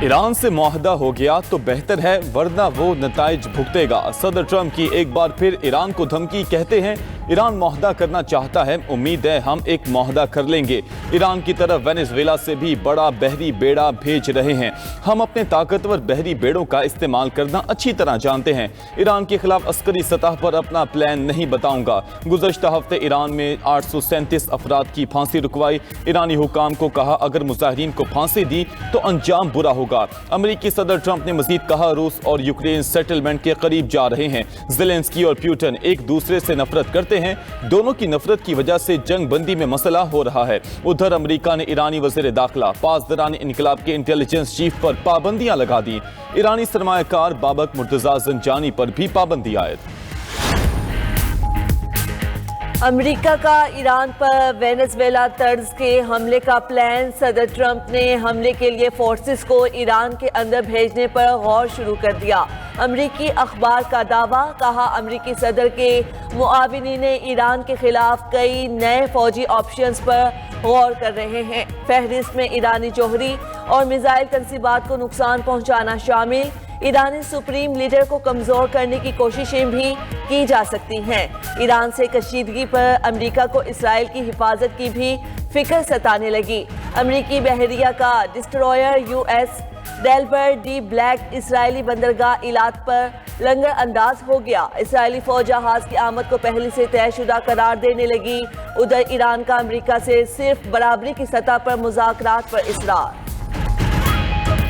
ایران سے معاہدہ ہو گیا تو بہتر ہے ورنہ وہ نتائج بھگتے گا۔ صدر ٹرمپ کی ایک بار پھر ایران کو دھمکی، کہتے ہیں ایران معاہدہ کرنا چاہتا ہے، امید ہے ہم ایک معاہدہ کر لیں گے۔ ایران کی طرف وینزویلا سے بھی بڑا بحری بیڑا بھیج رہے ہیں۔ ہم اپنے طاقتور بحری بیڑوں کا استعمال کرنا اچھی طرح جانتے ہیں۔ ایران کے خلاف عسکری سطح پر اپنا پلان نہیں بتاؤں گا۔ گزشتہ ہفتے ایران میں 837 افراد کی پھانسی رکوائی۔ ایرانی حکام کو کہا اگر مظاہرین کو پھانسی دی تو انجام برا ہوگا۔ امریکی صدر ٹرمپ نے مزید کہا روس اور یوکرین سیٹلمنٹ کے قریب جا رہے ہیں۔ زیلنسکی اور پیوٹن ایک دوسرے سے نفرت کرتے ہیں، دونوں کی نفرت کی وجہ سے جنگ بندی میں مسئلہ ہو رہا ہے۔ ادھر امریکہ نے ایرانی وزیر داخلہ پاسداران انقلاب کے انٹیلیجنس چیف پر پابندیاں لگا دیں۔ ایرانی سرمایہ کار بابک مرتضیٰ زنجانی پر بھی پابندی عائد۔ امریکہ کا ایران پر وینزویلا طرز کے حملے کا پلان، صدر ٹرمپ نے حملے کے لیے فورسز کو ایران کے اندر بھیجنے پر غور شروع کر دیا۔ امریکی اخبار کا دعویٰ، کہا امریکی صدر کے معاونین ایران کے خلاف کئی نئے فوجی آپشنز پر غور کر رہے ہیں۔ فہرست میں ایرانی جوہری اور میزائل تنصیبات کو نقصان پہنچانا شامل۔ ایرانی سپریم لیڈر کو کمزور کرنے کی کوششیں بھی کی جا سکتی ہیں۔ ایران سے کشیدگی پر امریکہ کو اسرائیل کی حفاظت کی بھی فکر ستانے لگی۔ امریکی بحریہ کا ڈسٹرویر یو ایس ڈیلبر ڈی بلیک اسرائیلی بندرگاہ ایلات پر لنگر انداز ہو گیا۔ اسرائیلی فوج جہاز کی آمد کو پہلے سے طے شدہ قرار دینے لگی۔ ادھر ایران کا امریکہ سے صرف برابری کی سطح پر مذاکرات پر اصرار۔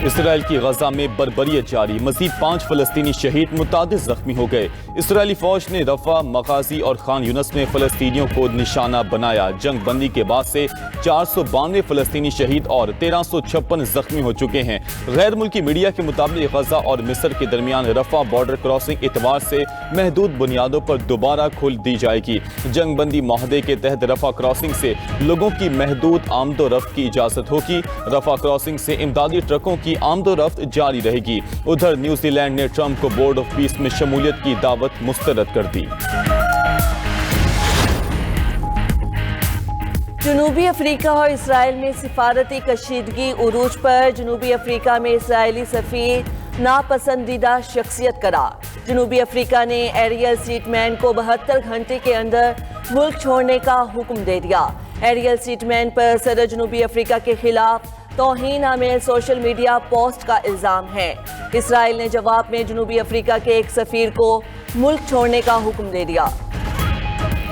اسرائیل کی غزہ میں بربریت جاری، مزید 5 فلسطینی شہید، متعدد زخمی ہو گئے۔ اسرائیلی فوج نے رفح، مغازی اور خان یونس میں فلسطینیوں کو نشانہ بنایا۔ جنگ بندی کے بعد سے 492 فلسطینی شہید اور 1356 زخمی ہو چکے ہیں۔ غیر ملکی میڈیا کے مطابق غزہ اور مصر کے درمیان رفح بارڈر کراسنگ اتوار سے محدود بنیادوں پر دوبارہ کھول دی جائے گی۔ جنگ بندی معاہدے کے تحت رفح کراسنگ سے لوگوں کی محدود آمد و رفت کی اجازت ہوگی۔ رفح کراسنگ سے امدادی ٹرکوں کی آمد و رفت جاری رہے گی۔ ادھر نیوزی لینڈ نے ٹرمپ کو بورڈ آف پیس میں شمولیت کی دعوت مسترد کر دی۔ جنوبی افریقہ اور اسرائیل میں سفارتی کشیدگی عروج پر، جنوبی افریقہ میں اسرائیلی سفیر ناپسندیدہ شخصیت قرار۔ جنوبی افریقہ نے ایریل سیٹمین کو 72 گھنٹے کے اندر ملک چھوڑنے کا حکم دے دیا۔ ایریل سیٹمین پر صدر جنوبی افریقہ کے خلاف توہین آمیز سوشل میڈیا پوسٹ کا الزام ہے۔ اسرائیل نے جواب میں جنوبی افریقہ کے ایک سفیر کو ملک چھوڑنے کا حکم دے دیا۔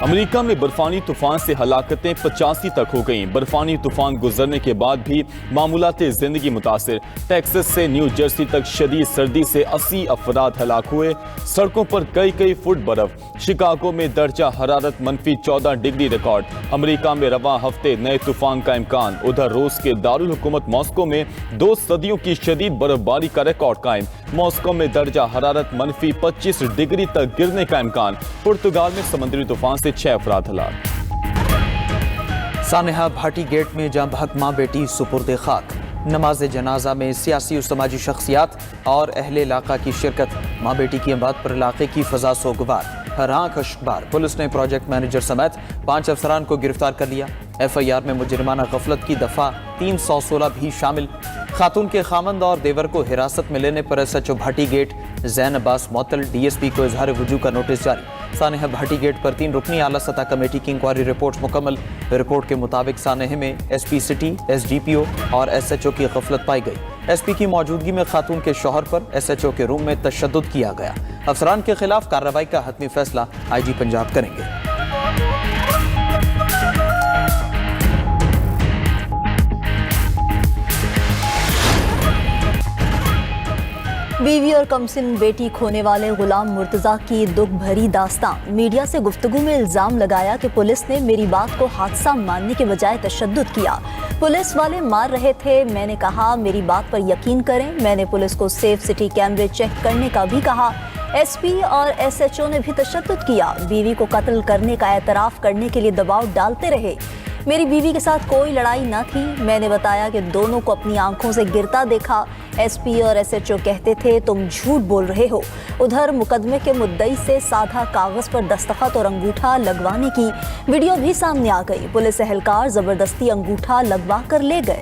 امریکہ میں برفانی طوفان سے ہلاکتیں 85 تک ہو گئیں۔ برفانی طوفان گزرنے کے بعد بھی معمولات زندگی متاثر۔ ٹیکسس سے نیو جرسی تک شدید سردی سے 80 افراد ہلاک ہوئے۔ سڑکوں پر کئی فٹ برف۔ شکاگو میں درجہ حرارت -14 ڈگری ریکارڈ۔ امریکہ میں رواں ہفتے نئے طوفان کا امکان۔ ادھر روس کے دارالحکومت ماسکو میں 2 صدیوں کی شدید برف باری کا ریکارڈ قائم۔ ماسکو میں درجہ حرارت -25 ڈگری تک گرنے کا امکان۔ پرتگال میں سمندری طوفان سے 6 افراد ہلاک۔ سانحہ بھاٹی گیٹ میں جاں بحق ماں بیٹی سپرد خاک۔ نماز جنازہ میں سیاسی و سماجی شخصیات اور اہل علاقہ کی شرکت۔ ماں بیٹی کی اموات پر علاقے کی فضا سوگوار، ہر آنکھ اشکبار۔ پولیس نے پروجیکٹ مینیجر سمیت 5 افسران کو گرفتار کر لیا۔ ایف آئی آر میں مجرمانہ غفلت کی دفعہ 316 بھی شامل۔ خاتون کے خامند اور دیور کو حراست میں لینے پر S H O Bhati Gate Zain Abbas معطل، ڈی ایس پی کو اظہار وجوہ کا نوٹس جاری۔ سانحہ بھاٹی گیٹ پر 3 رکنی اعلیٰ سطح کمیٹی کی انکوائری رپورٹ مکمل۔ رپورٹ کے مطابق سانحہ میں S P city, S D P O اور ایس ایچ او کی غفلت پائی گئی۔ ایس پی کی موجودگی میں خاتون کے شوہر پر ایس ایچ او کے روم میں تشدد کیا گیا۔ افسران کے خلاف کارروائی کا حتمی فیصلہ آئی جی پنجاب کریں گے۔ بیوی اور کمسن بیٹی کھونے والے غلام مرتضیٰ کی دکھ بھری داستان۔ میڈیا سے گفتگو میں الزام لگایا کہ پولیس نے میری بات کو حادثہ ماننے کے بجائے تشدد کیا۔ پولیس والے مار رہے تھے، میں نے کہا میری بات پر یقین کریں۔ میں نے پولیس کو سیف سٹی کیمرے چیک کرنے کا بھی کہا۔ ایس پی اور ایس ایچ او نے بھی تشدد کیا، بیوی کو قتل کرنے کا اعتراف کرنے کے لیے دباؤ ڈالتے رہے۔ میری بیوی کے ساتھ کوئی لڑائی نہ تھی، میں نے بتایا کہ دونوں کو اپنی آنکھوں سے گرتا دیکھا۔ ایس پی اور ایس ایچ او کہتے تھے تم جھوٹ بول رہے ہو۔ ادھر مقدمے کے مدعی سے سادہ کاغذ پر دستخط اور انگوٹھا لگوانے کی ویڈیو بھی سامنے آ گئی۔ پولیس اہلکار زبردستی انگوٹھا لگوا کر لے گئے۔